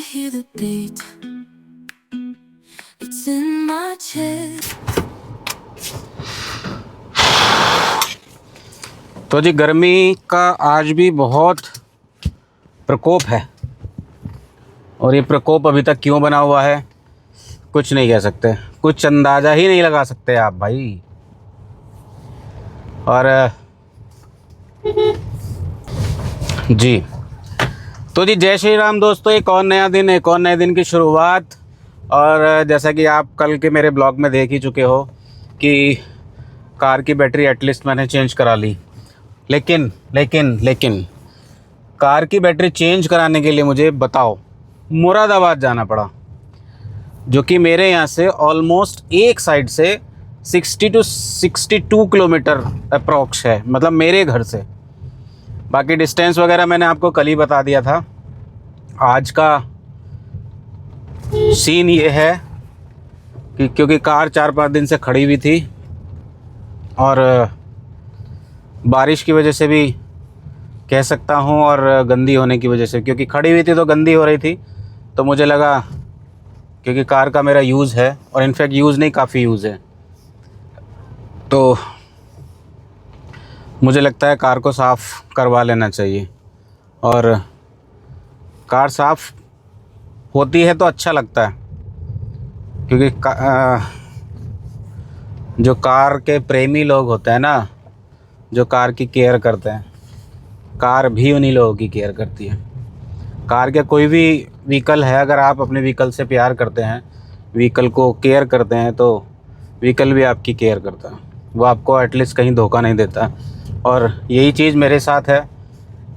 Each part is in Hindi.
hear the beat. It's in my chest. तो जी गर्मी का आज भी बहुत प्रकोप है और ये प्रकोप अभी तक क्यों बना हुआ है कुछ नहीं कह सकते, कुछ अंदाज़ा ही नहीं लगा सकते आप भाई। और जी तो जी जय श्री राम दोस्तों, एक और नया दिन, एक और नए दिन की शुरुआत। और जैसा कि आप कल के मेरे ब्लॉग में देख ही चुके हो कि कार की बैटरी एटलीस्ट मैंने चेंज करा ली, लेकिन कार की बैटरी चेंज कराने के लिए मुझे बताओ मुरादाबाद जाना पड़ा, जो कि मेरे यहाँ से ऑलमोस्ट एक साइड से 60 to 62 किलोमीटर अप्रॉक्स है, मतलब मेरे घर से। बाकी डिस्टेंस वगैरह मैंने आपको कल ही बता दिया था। आज का सीन ये है कि क्योंकि कार 4-5 दिन से खड़ी हुई थी और बारिश की वजह से भी कह सकता हूँ और गंदी होने की वजह से, क्योंकि खड़ी हुई थी तो गंदी हो रही थी, तो मुझे लगा क्योंकि कार का मेरा यूज़ है और इनफैक्ट यूज़ नहीं काफ़ी यूज़ है, तो मुझे लगता है कार को साफ़ करवा लेना चाहिए। और कार साफ़ होती है तो अच्छा लगता है, क्योंकि जो कार के प्रेमी लोग होते हैं ना, जो कार की केयर करते हैं, कार भी उन्हीं लोगों की केयर करती है। कार के कोई भी व्हीकल है, अगर आप अपने व्हीकल से प्यार करते हैं, व्हीकल को केयर करते हैं, तो व्हीकल भी आपकी केयर करता है, वो आपको एटलीस्ट कहीं धोखा नहीं देता। और यही चीज़ मेरे साथ है।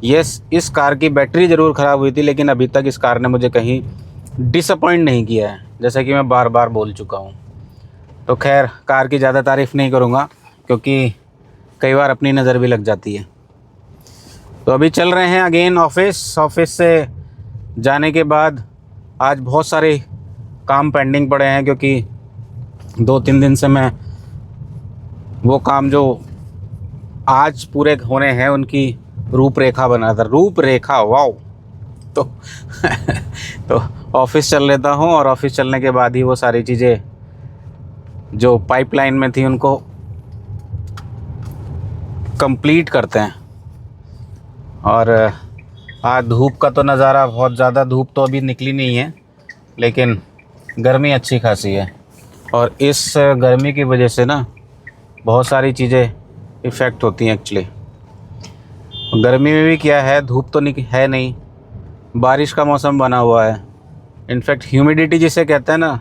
यस, इस कार की बैटरी ज़रूर ख़राब हुई थी, लेकिन अभी तक इस कार ने मुझे कहीं डिसअपॉइंट नहीं किया है, जैसा कि मैं बार बार बोल चुका हूँ। तो खैर, कार की ज़्यादा तारीफ़ नहीं करूँगा, क्योंकि कई बार अपनी नज़र भी लग जाती है। तो अभी चल रहे हैं अगेन ऑफिस से जाने के बाद आज बहुत सारे काम पेंडिंग पड़े हैं, क्योंकि 2-3 दिन से मैं वो काम जो आज पूरे होने हैं उनकी रूपरेखा बना था। रूपरेखा, वाओ। तो तो ऑफिस चल लेता हूँ और ऑफिस चलने के बाद ही वो सारी चीज़ें जो पाइपलाइन में थी उनको कंप्लीट करते हैं। और आज धूप का तो नज़ारा बहुत ज़्यादा, धूप तो अभी निकली नहीं है, लेकिन गर्मी अच्छी खासी है। और इस गर्मी की वजह से ना बहुत सारी चीज़ें इफ़ेक्ट होती हैं एक्चुअली। गर्मी में भी क्या है, धूप तो है नहीं, बारिश का मौसम बना हुआ है। इनफैक्ट ह्यूमिडिटी जिसे कहते हैं ना,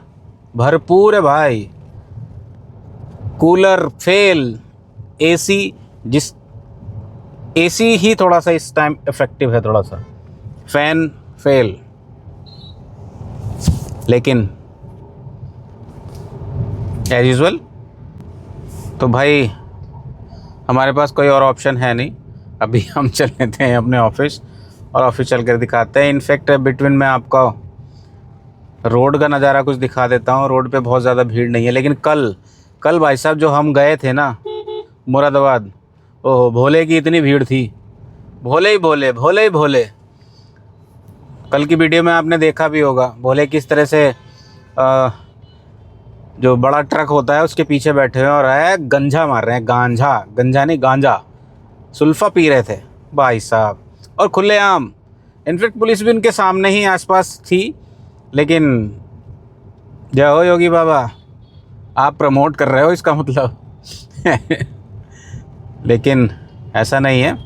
भरपूर है भाई। कूलर फेल, एसी ही थोड़ा सा इस टाइम इफ़ेक्टिव है, थोड़ा सा फ़ैन फेल, लेकिन एज यूजुअल तो भाई हमारे पास कोई और ऑप्शन है नहीं। अभी हम चल लेते हैं अपने ऑफिस और ऑफिस चल कर दिखाते हैं। इनफैक्ट बिटवीन में आपका रोड का नज़ारा कुछ दिखा देता हूँ। रोड पे बहुत ज़्यादा भीड़ नहीं है, लेकिन कल भाई साहब जो हम गए थे ना मुरादाबाद, ओह भोले की इतनी भीड़ थी, भोले ही भोले। कल की वीडियो में आपने देखा भी होगा भोले किस तरह से जो बड़ा ट्रक होता है उसके पीछे बैठे हुए और गंजा मार रहे हैं, गंजा नहीं गांजा, सुल्फा पी रहे थे भाई साहब, और खुलेआम। इनफैक्ट पुलिस भी उनके सामने ही आसपास थी, लेकिन जय हो योगी बाबा, आप प्रमोट कर रहे हो इसका मतलब लेकिन ऐसा नहीं है,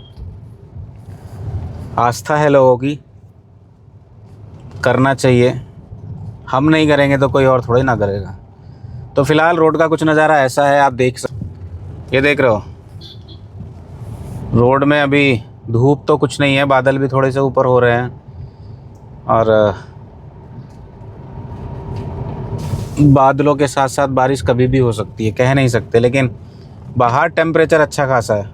आस्था है लोगों की, करना चाहिए। हम नहीं करेंगे तो कोई और थोड़ी ना करेगा। तो फ़िलहाल रोड का कुछ नज़ारा ऐसा है, आप ये देख रहे हो। रोड में अभी धूप तो कुछ नहीं है, बादल भी थोड़े से ऊपर हो रहे हैं और बादलों के साथ साथ बारिश कभी भी हो सकती है, कह नहीं सकते, लेकिन बाहर टेम्परेचर अच्छा खासा है।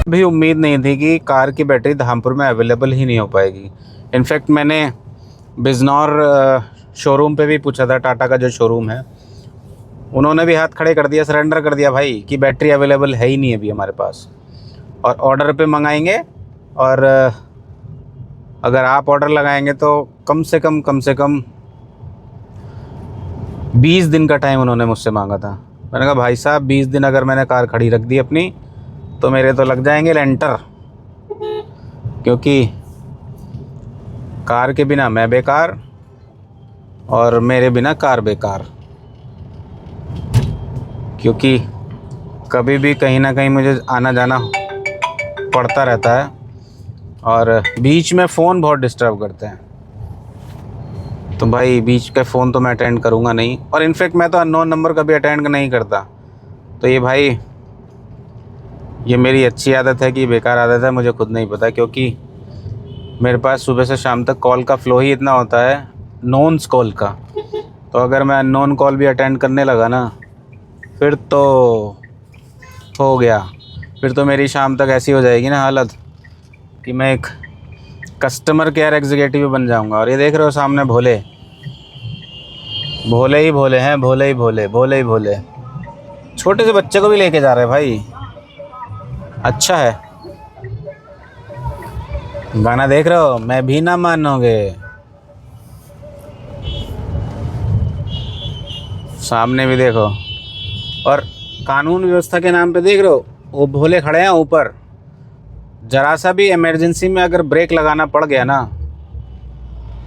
भी उम्मीद नहीं थी कि कार की बैटरी धामपुर में अवेलेबल ही नहीं हो पाएगी। इनफैक्ट मैंने बिजनौर शोरूम पे भी पूछा था, टाटा का जो शोरूम है, उन्होंने भी हाथ खड़े कर दिया, सरेंडर कर दिया भाई कि बैटरी अवेलेबल है ही नहीं अभी हमारे पास, और ऑर्डर पे मंगाएंगे। और अगर आप ऑर्डर लगाएंगे तो कम से कम 20 दिन का टाइम उन्होंने मुझसे मांगा था। मैंने कहा भाई साहब 20 दिन अगर मैंने कार खड़ी रख दी अपनी तो मेरे तो लग जाएंगे लेंटर, क्योंकि कार के बिना मैं बेकार और मेरे बिना कार बेकार। क्योंकि कभी भी कहीं ना कहीं मुझे आना जाना पड़ता रहता है और बीच में फ़ोन बहुत डिस्टर्ब करते हैं, तो भाई बीच के फ़ोन तो मैं अटेंड करूँगा नहीं। और इनफैक्ट मैं तो अननोन नंबर कभी अटेंड नहीं करता। तो ये भाई ये मेरी अच्छी आदत है कि बेकार आदत है मुझे खुद नहीं पता, क्योंकि मेरे पास सुबह से शाम तक कॉल का फ़्लो ही इतना होता है, नॉन्स कॉल का। तो अगर मैं अननोन कॉल भी अटेंड करने लगा ना, फिर तो हो गया, फिर तो मेरी शाम तक ऐसी हो जाएगी ना हालत कि मैं एक कस्टमर केयर एग्जीक्यूटिव बन जाऊंगा। और ये देख रहे हो सामने भोले भोले ही भोले हैं, भोले ही भोले, भोले ही भोले। छोटे से बच्चे को भी लेके जा रहे हैं भाई, अच्छा है। गाना देख रहे हो, मैं भी ना मानोगे। सामने भी देखो, और कानून व्यवस्था के नाम पे देख रहे हो वो भोले खड़े हैं ऊपर। जरा सा भी इमरजेंसी में अगर ब्रेक लगाना पड़ गया ना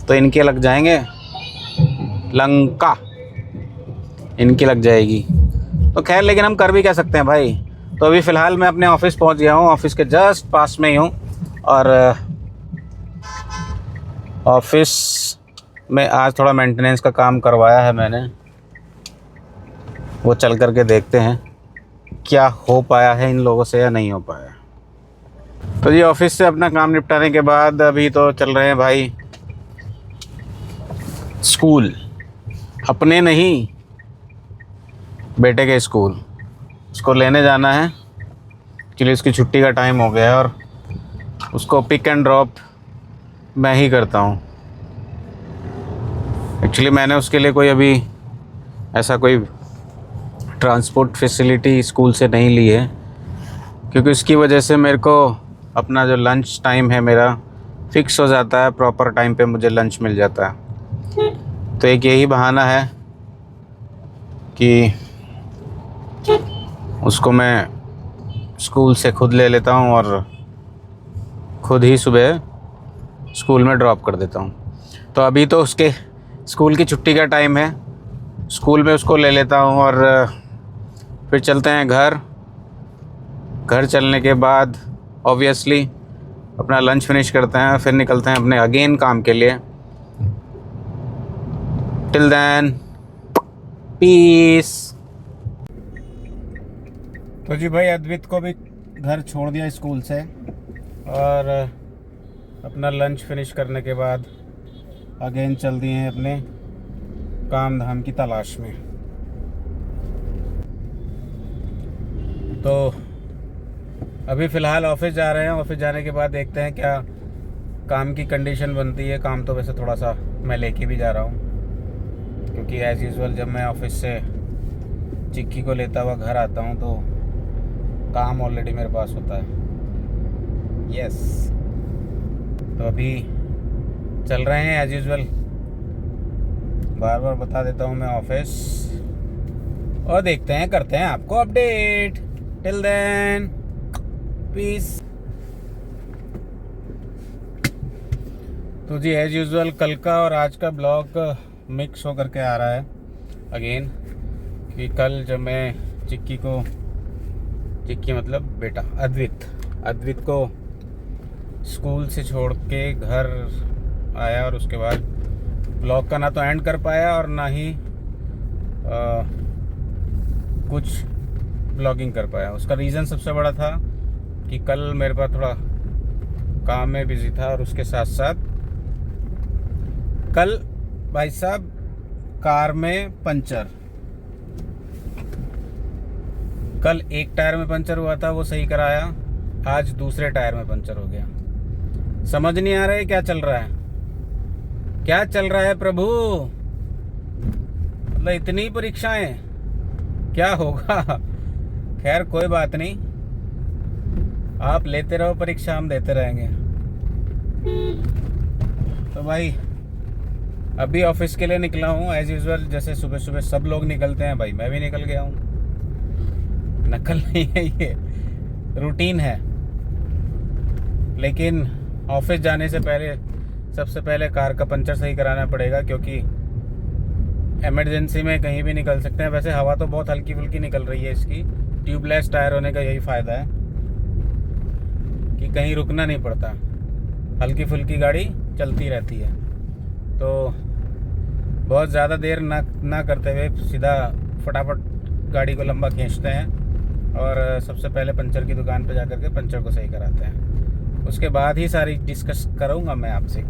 तो इनके लग जाएंगे लंका, इनकी लग जाएगी। तो खैर, लेकिन हम कर भी क्या सकते हैं भाई। तो अभी फ़िलहाल मैं अपने ऑफ़िस पहुंच गया हूं, ऑफ़िस के जस्ट पास में ही हूं। और ऑफ़िस में आज थोड़ा मेंटेनेंस का काम करवाया है मैंने, वो चल कर के देखते हैं क्या हो पाया है इन लोगों से या नहीं हो पाया। तो जी ऑफ़िस से अपना काम निपटाने के बाद अभी तो चल रहे हैं भाई स्कूल, अपने नहीं बेटे के स्कूल। उसको लेने जाना है, एक्चुअली उसकी छुट्टी का टाइम हो गया है और उसको पिक एंड ड्रॉप मैं ही करता हूँ। एक्चुअली मैंने उसके लिए कोई अभी ऐसा कोई ट्रांसपोर्ट फैसिलिटी स्कूल से नहीं ली है, क्योंकि उसकी वजह से मेरे को अपना जो लंच टाइम है मेरा फ़िक्स हो जाता है, प्रॉपर टाइम पे मुझे लंच मिल जाता है। तो एक यही बहाना है कि उसको मैं स्कूल से खुद ले लेता हूँ और खुद ही सुबह स्कूल में ड्रॉप कर देता हूँ। तो अभी तो उसके स्कूल की छुट्टी का टाइम है, स्कूल में उसको ले लेता हूँ और फिर चलते हैं घर। घर चलने के बाद ऑब्वियसली अपना लंच फिनिश करते हैं, फिर निकलते हैं अपने अगेन काम के लिए। Till then peace. तो जी भाई अद्वित को भी घर छोड़ दिया स्कूल से और अपना लंच फिनिश करने के बाद अगेन चल दिए हैं अपने काम धाम की तलाश में। तो अभी फ़िलहाल ऑफिस जा रहे हैं, ऑफिस जाने के बाद देखते हैं क्या काम की कंडीशन बनती है। काम तो वैसे थोड़ा सा मैं लेके भी जा रहा हूँ, क्योंकि एज़ यूजुअल जब मैं ऑफिस से चिक्की को लेता हुआ घर आता हूँ तो काम ऑलरेडी मेरे पास होता है। यस, तो अभी चल रहे हैं एज़ यूजुअल, बार बार बता देता हूँ मैं ऑफिस, और देखते हैं करते हैं आपको अपडेट। Till then peace. तो जी एज़ यूजुअल कल का और आज का ब्लॉग मिक्स होकर के आ रहा है अगेन, कि कल जब मैं चिक्की मतलब बेटा अद्वित को स्कूल से छोड़ के घर आया और उसके बाद ब्लॉग का ना तो एंड कर पाया और ना ही कुछ ब्लॉगिंग कर पाया। उसका रीज़न सबसे बड़ा था कि कल मेरे पास थोड़ा काम में बिजी था, और उसके साथ साथ कल भाई साहब कार में पंचर, कल एक टायर में पंचर हुआ था, वो सही कराया। आज दूसरे टायर में पंचर हो गया। समझ नहीं आ रहा है क्या चल रहा है, क्या चल रहा है प्रभु। मतलब इतनी परीक्षाएं, क्या होगा। खैर कोई बात नहीं, आप लेते रहो परीक्षा, हम देते रहेंगे। तो भाई अभी ऑफिस के लिए निकला हूँ एज यूजुअल, जैसे सुबह सुबह सब लोग निकलते हैं भाई, मैं भी निकल गया हूँ। नकल नहीं है ये, रूटीन है। लेकिन ऑफिस जाने से पहले सबसे पहले कार का पंचर सही कराना पड़ेगा, क्योंकि इमरजेंसी में कहीं भी निकल सकते हैं। वैसे हवा तो बहुत हल्की फुल्की निकल रही है इसकी, ट्यूबलेस टायर होने का यही फ़ायदा है कि कहीं रुकना नहीं पड़ता, हल्की फुल्की गाड़ी चलती रहती है। तो बहुत ज़्यादा देर ना करते हुए सीधा फटाफट गाड़ी को लंबा खींचते हैं और सबसे पहले पंचर की दुकान पर जाकर के पंचर को सही कराते हैं। उसके बाद ही सारी डिस्कस करूँगा, मैं आपसे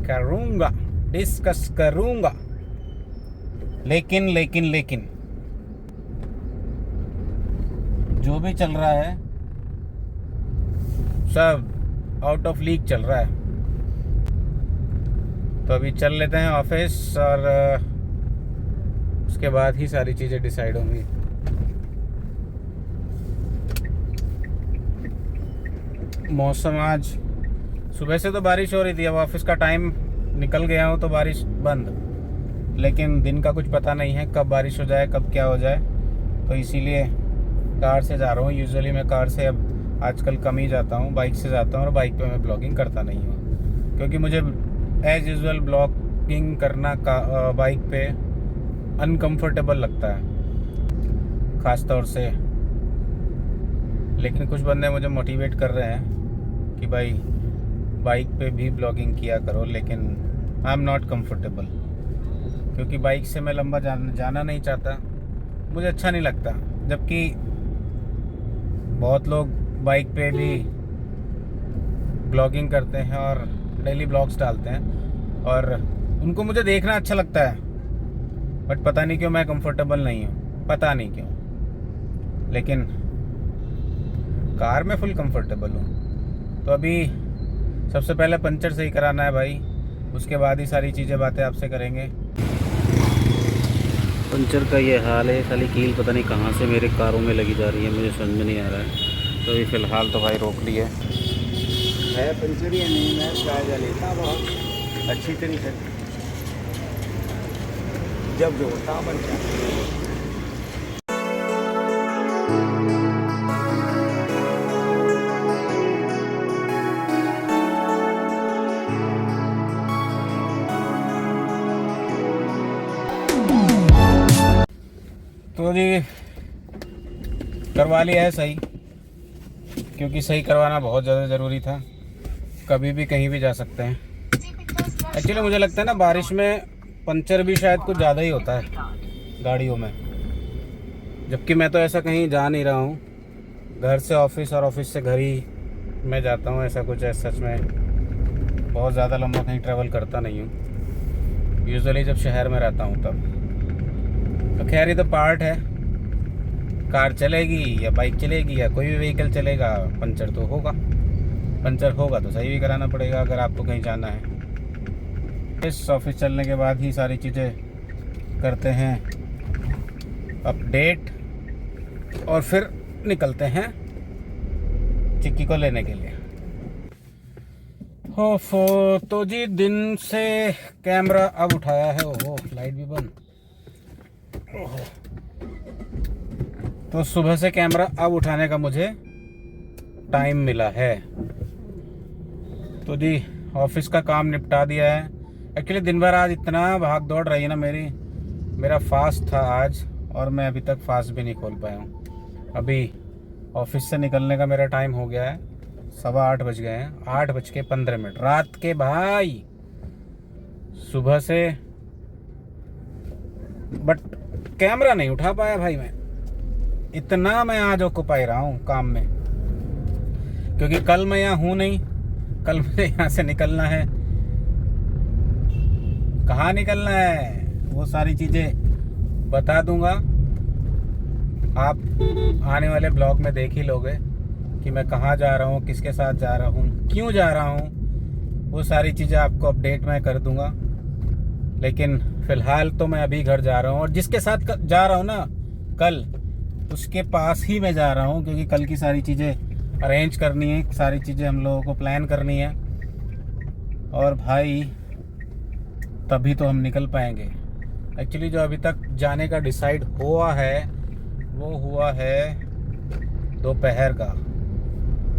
डिस्कस करूँगा। लेकिन जो भी चल रहा है सब आउट ऑफ लीक चल रहा है। तो अभी चल लेते हैं ऑफिस और उसके बाद ही सारी चीज़ें डिसाइड होंगी। मौसम आज सुबह से तो बारिश हो रही थी, अब ऑफिस का टाइम निकल गया हूँ तो बारिश बंद। लेकिन दिन का कुछ पता नहीं है कब बारिश हो जाए, कब क्या हो जाए, तो इसीलिए कार से जा रहा हूँ। यूजुअली मैं कार से अब आजकल कम ही जाता हूँ, बाइक से जाता हूँ। और बाइक पे मैं ब्लॉगिंग करता नहीं हूँ, क्योंकि मुझे एज यूजुअल ब्लॉगिंग करना का बाइक पे अनकंफर्टेबल लगता है ख़ास तौर से। लेकिन कुछ बंदे मुझे मोटिवेट कर रहे हैं कि भाई बाइक पे भी ब्लॉगिंग किया करो, लेकिन आई एम नॉट कंफर्टेबल, क्योंकि बाइक से मैं लंबा जाना नहीं चाहता, मुझे अच्छा नहीं लगता। जबकि बहुत लोग बाइक पे भी ब्लॉगिंग करते हैं और डेली ब्लॉग्स डालते हैं और उनको मुझे देखना अच्छा लगता है, बट पता नहीं क्यों मैं कंफर्टेबल नहीं हूँ, पता नहीं क्यों। लेकिन कार में फुल कंफर्टेबल हूँ। तो अभी सबसे पहले पंचर सही कराना है भाई, उसके बाद ही सारी चीज़ें बातें आपसे करेंगे। पंचर का ये हाल है, साली कील पता नहीं कहाँ से मेरे कारों में लगी जा रही है, मुझे समझ में नहीं आ रहा है। तो अभी फ़िलहाल तो भाई रोक ली है पंचर या नहीं, मैं जायजा लेता बहुत अच्छी तरीके से, जब जो होता पंचर। तो जी करवा लिया है सही, क्योंकि सही करवाना बहुत ज़्यादा ज़रूरी था। कभी भी कहीं भी जा सकते हैं। एक्चुअली मुझे लगता है ना बारिश में पंचर भी शायद कुछ ज़्यादा ही होता है गाड़ियों में, जबकि मैं तो ऐसा कहीं जा नहीं रहा हूँ। घर से ऑफिस और ऑफिस से घर ही मैं जाता हूँ, ऐसा कुछ है सच में। बहुत ज़्यादा लंबा कहीं ट्रैवल करता नहीं हूँ, यूजुअली जब शहर में रहता हूँ तब। तो खैर ये तो पार्ट है, कार चलेगी या बाइक चलेगी या कोई भी व्हीकल चलेगा, पंचर तो होगा। पंचर होगा तो सही भी कराना पड़ेगा अगर आपको कहीं जाना है। इस ऑफिस चलने के बाद ही सारी चीज़ें करते हैं अपडेट और फिर निकलते हैं चिक्की को लेने के लिए। हो तो जी दिन से कैमरा अब उठाया है, ओहो लाइट भी बंद। तो सुबह से कैमरा अब उठाने का मुझे टाइम मिला है। तो जी ऑफिस का काम निपटा दिया है। एक्चुअली दिन भर आज इतना भाग दौड़ रही है ना मेरा फास्ट था आज, और मैं अभी तक फास्ट भी नहीं खोल पाया हूँ। अभी ऑफिस से निकलने का मेरा टाइम हो गया है, 8:15 बज गए हैं, 8:15 रात के भाई, सुबह से। बट कैमरा नहीं उठा पाया भाई मैं, इतना मैं आज ऑक्यूपाई रहा हूँ काम में, क्योंकि कल मैं यहाँ हूँ नहीं। कल मुझे यहाँ से निकलना है। कहाँ निकलना है वो सारी चीज़ें बता दूंगा, आप आने वाले ब्लॉग में देख ही लोगे। कि मैं कहाँ जा रहा हूँ, किसके साथ जा रहा हूँ, क्यों जा रहा हूँ, वो सारी चीज़ें आपको अपडेट मैं कर दूँगा। लेकिन फ़िलहाल तो मैं अभी घर जा रहा हूँ, और जिसके साथ जा रहा हूँ ना कल, उसके पास ही मैं जा रहा हूँ, क्योंकि कल की सारी चीज़ें अरेंज करनी है, सारी चीज़ें हम लोगों को प्लान करनी है। और भाई तभी तो हम निकल पाएंगे। एक्चुअली जो अभी तक जाने का डिसाइड हुआ है वो हुआ है दोपहर का,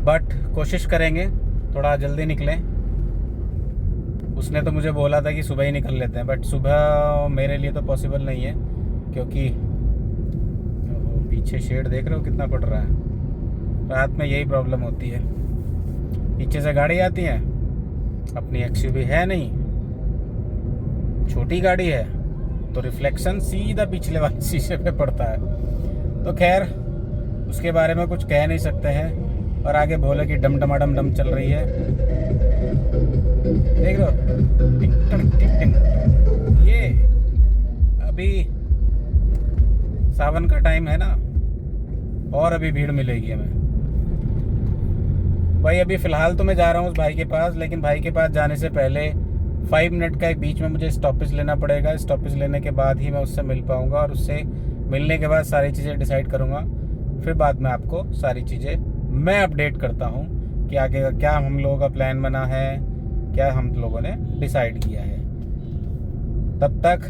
बट कोशिश करेंगे थोड़ा जल्दी निकलें। उसने तो मुझे बोला था कि सुबह ही निकल लेते हैं, बट सुबह मेरे लिए तो पॉसिबल नहीं है, क्योंकि वो पीछे शेड देख रहे हो कितना पड़ रहा है। रात में यही प्रॉब्लम होती है, पीछे से गाड़ी आती है, अपनी एक्सयूवी है नहीं, छोटी गाड़ी है, तो रिफ्लेक्शन सीधा पिछले वाले शीशे पे पड़ता है। तो खैर उसके बारे में कुछ कह नहीं सकते हैं। और आगे भोले की डम डमाडम डम चल रही है, देख लो, टिक टक टिक टिक। ये अभी सावन का टाइम है ना, और अभी भीड़ मिलेगी हमें। भाई अभी फ़िलहाल तो मैं जा रहा हूँ उस भाई के पास, लेकिन भाई के पास जाने से पहले 5 मिनट का एक बीच में मुझे स्टॉपेज लेना पड़ेगा। स्टॉपेज लेने के बाद ही मैं उससे मिल पाऊँगा, और उससे मिलने के बाद सारी चीज़ें डिसाइड करूँगा। फिर बाद में आपको सारी चीज़ें मैं अपडेट करता हूँ कि आगे का क्या हम लोगों का प्लान बना है, क्या हम लोगों ने डिसाइड किया है। तब तक